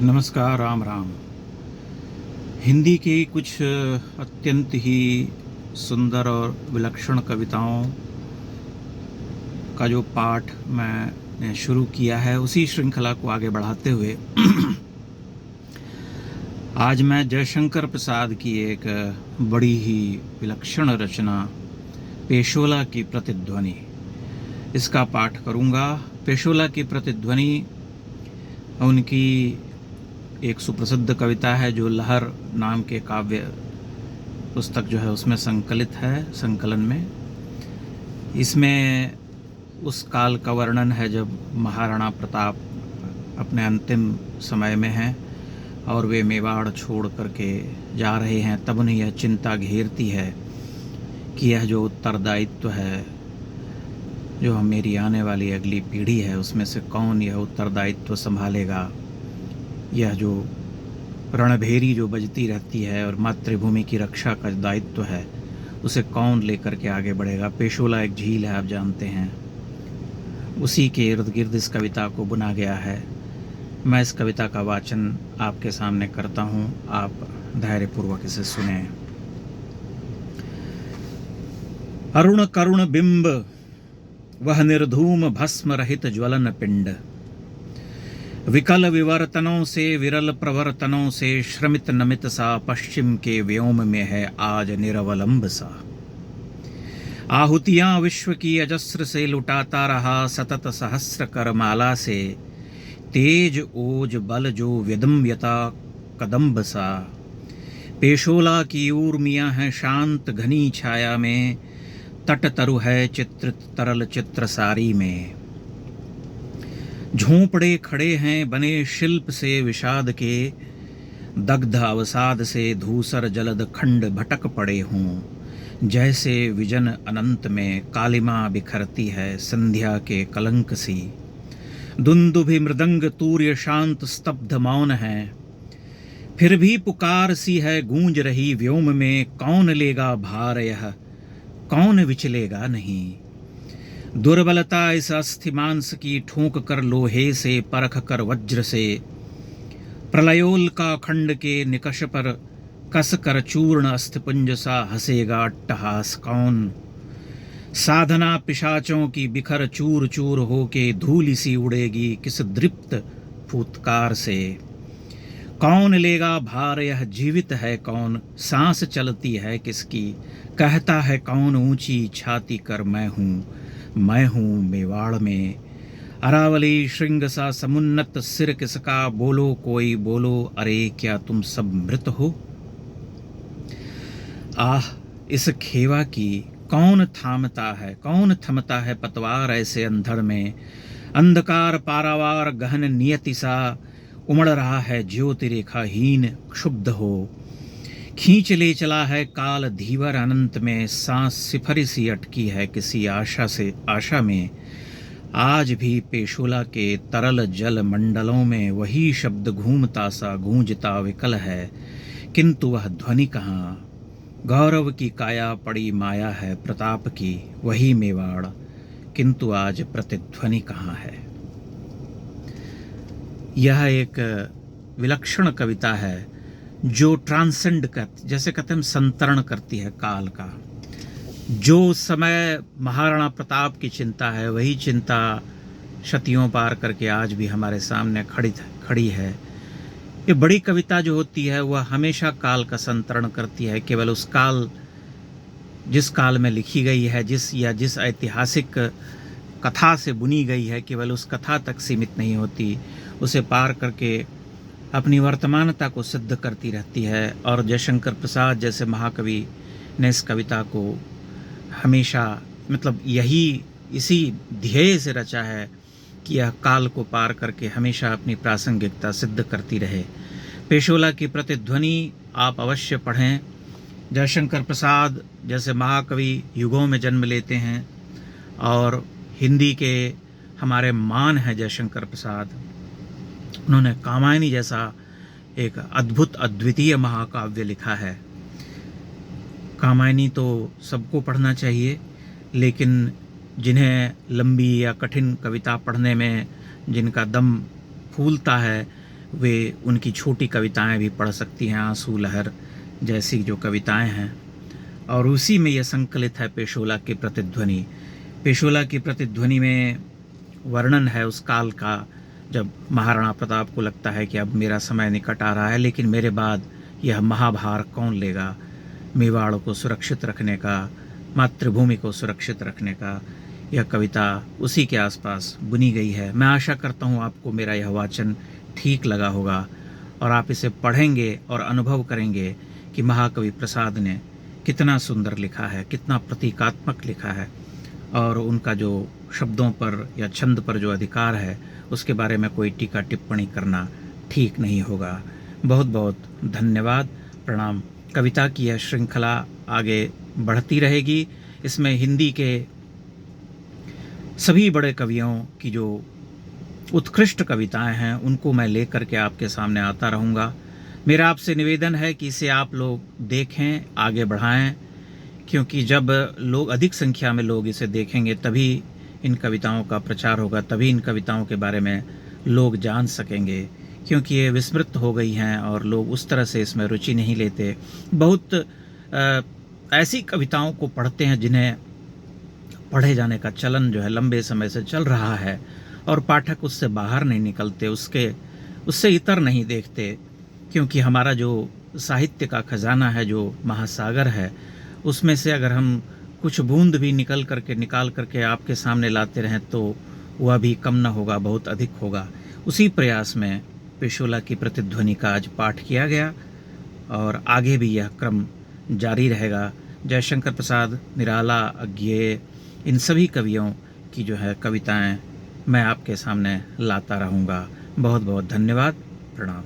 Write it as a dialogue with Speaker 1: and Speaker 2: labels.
Speaker 1: नमस्कार, राम राम। हिंदी की कुछ अत्यंत ही सुंदर और विलक्षण कविताओं का जो पाठ मैंने शुरू किया है, उसी श्रृंखला को आगे बढ़ाते हुए आज मैं जयशंकर प्रसाद की एक बड़ी ही विलक्षण रचना पेशोला की प्रतिध्वनि, इसका पाठ करूँगा। पेशोला की प्रतिध्वनि उनकी एक सुप्रसिद्ध कविता है जो लहर नाम के काव्य पुस्तक जो है उसमें संकलित है, संकलन में। इसमें उस काल का वर्णन है जब महाराणा प्रताप अपने अंतिम समय में हैं और वे मेवाड़ छोड़ करके जा रहे हैं। तब उन्हें यह चिंता घेरती है कि यह जो उत्तरदायित्व है, जो मेरी आने वाली अगली पीढ़ी है, उसमें से कौन यह उत्तरदायित्व संभालेगा। यह जो रणभेरी जो बजती रहती है और मातृभूमि की रक्षा का दायित्व है, उसे कौन लेकर के आगे बढ़ेगा। पेशोला एक झील है, आप जानते हैं, उसी के इर्द गिर्द इस कविता को बुना गया है। मैं इस कविता का वाचन आपके सामने करता हूँ, आप धैर्यपूर्वक इसे सुने। अरुण करुण बिंब वह निर्धूम भस्म रहित ज्वलन पिंड, विकल विवर्तनों से विरल प्रवर्तनों से श्रमित नमित सा पश्चिम के व्योम में है आज निरवलंब सा। आहुतियां विश्व की अजस्र से लुटाता रहा सतत सहस्र करमाला से, तेज ओज बल जो विदम्यता कदम्ब सा। पेशोला की ऊर्मियां हैं शांत घनी छाया में, तट तरु है चित्रित तरल चित्र सारी में। झोंपड़े खड़े हैं बने शिल्प से विषाद के, दग्ध अवसाद से धूसर जलद खंड भटक पड़े हों। जैसे विजन अनंत में कालिमा बिखरती है संध्या के कलंक सी। दुंदुभि मृदंग तूर्य शांत स्तब्ध मौन है, फिर भी पुकार सी है गूंज रही व्योम में। कौन लेगा भार यह, कौन विचलेगा नहीं। दुर्बलता इस अस्थिमांस की ठोंक कर लोहे से, परख कर वज्र से। प्रलयोल का खंड के निकष पर कस कर चूर्ण अस्थिपुंज सा हंसेगा अट्टहास कौन। साधना पिशाचों की बिखर चूर चूर होके धूलि सी उड़ेगी किस दृप्त फूत्कार से। कौन लेगा भार यह जीवित है कौन, सांस चलती है किसकी। कहता है कौन ऊंची छाती कर मैं हूँ मेवाड़ में। अरावली श्रृंग सा समुन्नत सिर किसका, बोलो कोई बोलो अरे क्या तुम सब मृत हो। आह इस खेवा की कौन थमता है पतवार ऐसे अंधड़ में। अंधकार पारावार गहन नियति सा, उमड़ रहा है ज्योति रेखाहीन क्षुब्ध हो। खींच ले चला है काल धीवर अनंत में, सांस सिफरी सी अटकी है किसी आशा में। आज भी पेशोला के तरल जल मंडलों में वही शब्द घूमता सा गूंजता विकल है, किंतु वह ध्वनि कहाँ। गौरव की काया पड़ी माया है प्रताप की वही मेवाड़, किंतु आज प्रतिध्वनि कहाँ है। यह एक विलक्षण कविता है जो ट्रांसेंड कर, जैसे कहते हैं संतरण करती है काल का। जो समय महाराणा प्रताप की चिंता है, वही चिंता शतियों पार करके आज भी हमारे सामने खड़ी है। ये बड़ी कविता जो होती है वह हमेशा काल का संतरण करती है। केवल उस काल, जिस काल में लिखी गई है, जिस ऐतिहासिक कथा से बुनी गई है, केवल उस कथा तक सीमित नहीं होती, उसे पार करके अपनी वर्तमानता को सिद्ध करती रहती है। और जयशंकर प्रसाद जैसे महाकवि ने इस कविता को हमेशा इसी ध्येय से रचा है कि यह काल को पार करके हमेशा अपनी प्रासंगिकता सिद्ध करती रहे। पेशोला की प्रतिध्वनि आप अवश्य पढ़ें। जयशंकर प्रसाद जैसे महाकवि युगों में जन्म लेते हैं और हिंदी के हमारे मान हैं जयशंकर प्रसाद। उन्होंने कामायनी जैसा एक अद्भुत अद्वितीय महाकाव्य लिखा है। कामायनी तो सबको पढ़ना चाहिए, लेकिन जिन्हें लंबी या कठिन कविता पढ़ने में जिनका दम फूलता है, वे उनकी छोटी कविताएं भी पढ़ सकती हैं, आंसू लहर जैसी जो कविताएं हैं। और उसी में यह संकलित है पेशोला की प्रतिध्वनि। पेशोला की प्रतिध्वनि में वर्णन है उस काल का जब महाराणा प्रताप को लगता है कि अब मेरा समय निकट आ रहा है, लेकिन मेरे बाद यह महाभार कौन लेगा। मेवाड़ को सुरक्षित रखने का, मातृभूमि को सुरक्षित रखने का, यह कविता उसी के आसपास बुनी गई है। मैं आशा करता हूँ आपको मेरा यह वाचन ठीक लगा होगा और आप इसे पढ़ेंगे और अनुभव करेंगे कि महाकवि प्रसाद ने कितना सुंदर लिखा है, कितना प्रतीकात्मक लिखा है, और उनका जो शब्दों पर या छंद पर जो अधिकार है उसके बारे में कोई टीका टिप्पणी करना ठीक नहीं होगा। बहुत बहुत धन्यवाद, प्रणाम। कविता की यह श्रृंखला आगे बढ़ती रहेगी। इसमें हिंदी के सभी बड़े कवियों की जो उत्कृष्ट कविताएं हैं उनको मैं लेकर के आपके सामने आता रहूँगा। मेरा आपसे निवेदन है कि इसे आप लोग देखें, आगे बढ़ाएं, क्योंकि जब लोग अधिक संख्या में लोग इसे देखेंगे तभी इन कविताओं का प्रचार होगा, तभी इन कविताओं के बारे में लोग जान सकेंगे, क्योंकि ये विस्मृत हो गई हैं और लोग उस तरह से इसमें रुचि नहीं लेते। बहुत ऐसी कविताओं को पढ़ते हैं जिन्हें पढ़े जाने का चलन जो है लंबे समय से चल रहा है और पाठक उससे बाहर नहीं निकलते, उससे इतर नहीं देखते, क्योंकि हमारा जो साहित्य का खजाना है, जो महासागर है, उसमें से अगर हम कुछ बूंद भी निकाल करके आपके सामने लाते रहें तो वह भी कम न होगा, बहुत अधिक होगा। उसी प्रयास में पेशोला की प्रतिध्वनि का आज पाठ किया गया और आगे भी यह क्रम जारी रहेगा। जयशंकर प्रसाद, निराला, अज्ञेय, इन सभी कवियों की जो है कविताएं मैं आपके सामने लाता रहूँगा। बहुत बहुत धन्यवाद, प्रणाम।